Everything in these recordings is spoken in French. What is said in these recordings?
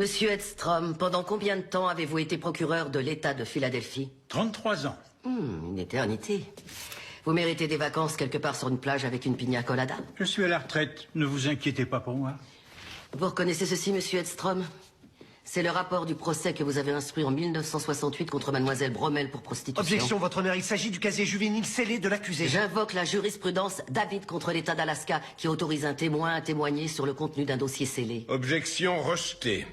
Monsieur Edstrom, pendant combien de temps avez-vous été procureur de l'État de Philadelphie? 33 ans. Une éternité. Vous méritez des vacances quelque part sur une plage avec une piña colada? Je suis à la retraite, ne vous inquiétez pas pour moi. Vous reconnaissez ceci, monsieur Edstrom? C'est le rapport du procès que vous avez instruit en 1968 contre mademoiselle Bromel pour prostitution. Objection, votre honneur, il s'agit du casier juvénile scellé de l'accusé. J'invoque la jurisprudence David contre l'État d'Alaska qui autorise un témoin à témoigner sur le contenu d'un dossier scellé. Objection rejetée.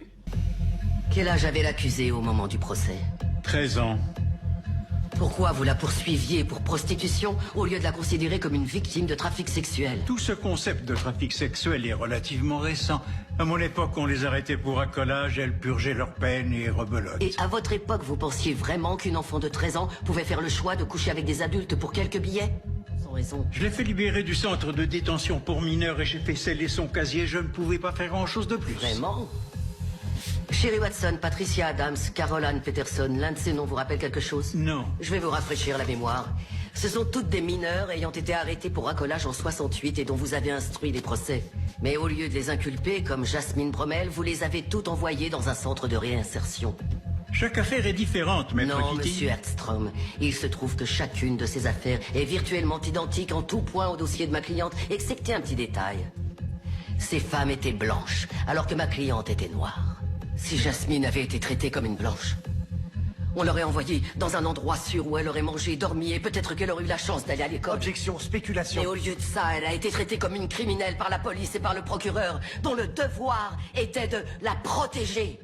Quel âge avait l'accusé au moment du procès? 13 ans. Pourquoi vous la poursuiviez pour prostitution au lieu de la considérer comme une victime de trafic sexuel? Tout ce concept de trafic sexuel est relativement récent. À mon époque, on les arrêtait pour accolage, elles purgeaient leur peine et rebelote. Et à votre époque, vous pensiez vraiment qu'une enfant de 13 ans pouvait faire le choix de coucher avec des adultes pour quelques billets? Sans raison. Je l'ai fait libérer du centre de détention pour mineurs et j'ai fait sceller son casier. Je ne pouvais pas faire grand-chose de plus. Vraiment? Sherry Watson, Patricia Adams, Caroline Peterson, l'un de ces noms vous rappelle quelque chose? Non. Je vais vous rafraîchir la mémoire. Ce sont toutes des mineurs ayant été arrêtés pour racolage en 68 et dont vous avez instruit les procès. Mais au lieu de les inculper, comme Jasmine Bromel, vous les avez toutes envoyées dans un centre de réinsertion. Chaque affaire est différente, maître Non, Keating. monsieur Edstrom. Il se trouve que chacune de ces affaires est virtuellement identique en tout point au dossier de ma cliente, excepté un petit détail. Ces femmes étaient blanches, alors que ma cliente était noire. Si Jasmine avait été traitée comme une blanche, on l'aurait envoyée dans un endroit sûr où elle aurait mangé, dormi et peut-être qu'elle aurait eu la chance d'aller à l'école. Objection, spéculation. Mais au lieu de ça, elle a été traitée comme une criminelle par la police et par le procureur, dont le devoir était de la protéger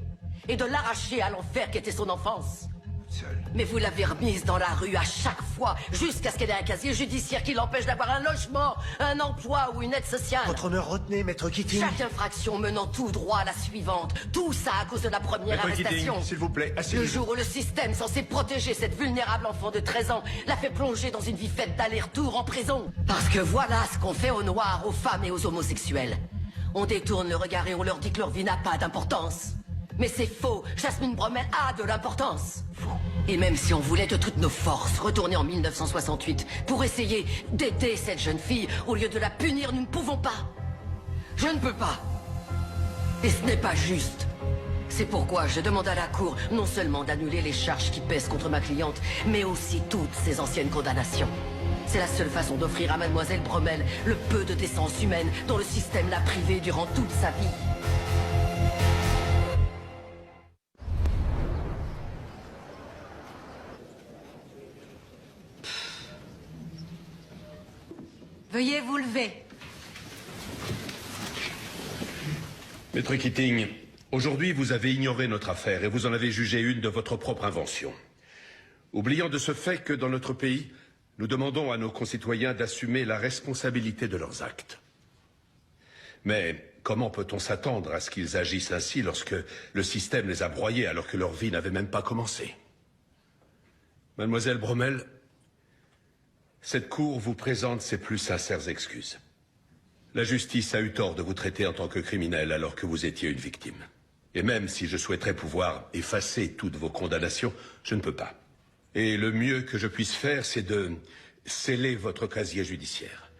et de l'arracher à l'enfer qu'était son enfance. Seul. Mais vous l'avez remise dans la rue à chaque fois, jusqu'à ce qu'elle ait un casier judiciaire qui l'empêche d'avoir un logement, un emploi ou une aide sociale. Votre honneur, retenez, maître Keating. Chaque infraction menant tout droit à la suivante. Tout ça à cause de la première Maître arrestation. Keating, s'il vous plaît, Le asseyez-vous. jour où le système censé protéger cette vulnérable enfant de 13 ans l'a fait plonger dans une vie faite d'aller-retour en prison. Parce que voilà ce qu'on fait aux Noirs, aux femmes et aux homosexuels. On détourne le regard et on leur dit que leur vie n'a pas d'importance. Mais c'est faux, Jasmine Bromel a de l'importance. Et même si on voulait de toutes nos forces retourner en 1968 pour essayer d'aider cette jeune fille, au lieu de la punir, nous ne pouvons pas. Je ne peux pas. Et ce n'est pas juste. C'est pourquoi je demande à la Cour non seulement d'annuler les charges qui pèsent contre ma cliente, mais aussi toutes ses anciennes condamnations. C'est la seule façon d'offrir à mademoiselle Bromel le peu de décence humaine dont le système l'a privée durant toute sa vie. Veuillez vous lever. Maître Keating, aujourd'hui vous avez ignoré notre affaire et vous en avez jugé une de votre propre invention. Oubliant de ce fait que dans notre pays, nous demandons à nos concitoyens d'assumer la responsabilité de leurs actes. Mais comment peut-on s'attendre à ce qu'ils agissent ainsi lorsque le système les a broyés alors que leur vie n'avait même pas commencé? Mademoiselle Bromel, cette cour vous présente ses plus sincères excuses. La justice a eu tort de vous traiter en tant que criminel alors que vous étiez une victime. Et même si je souhaiterais pouvoir effacer toutes vos condamnations, je ne peux pas. Et le mieux que je puisse faire, c'est de sceller votre casier judiciaire.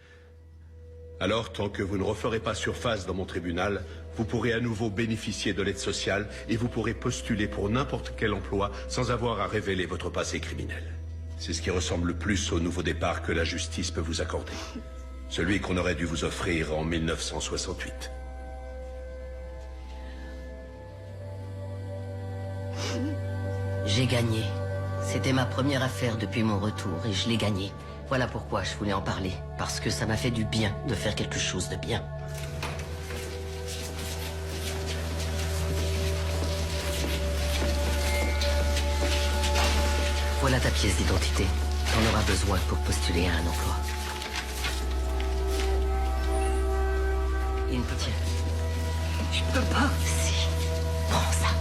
Alors, tant que vous ne referez pas surface dans mon tribunal, vous pourrez à nouveau bénéficier de l'aide sociale et vous pourrez postuler pour n'importe quel emploi sans avoir à révéler votre passé criminel. C'est ce qui ressemble le plus au nouveau départ que la justice peut vous accorder. Celui qu'on aurait dû vous offrir en 1968. J'ai gagné. C'était ma première affaire depuis mon retour et je l'ai gagnée. Voilà pourquoi je voulais en parler. Parce que ça m'a fait du bien de faire quelque chose de bien. Voilà ta pièce d'identité. T'en auras besoin pour postuler à un emploi. Une pitié. Je peux pas. Si. Prends ça.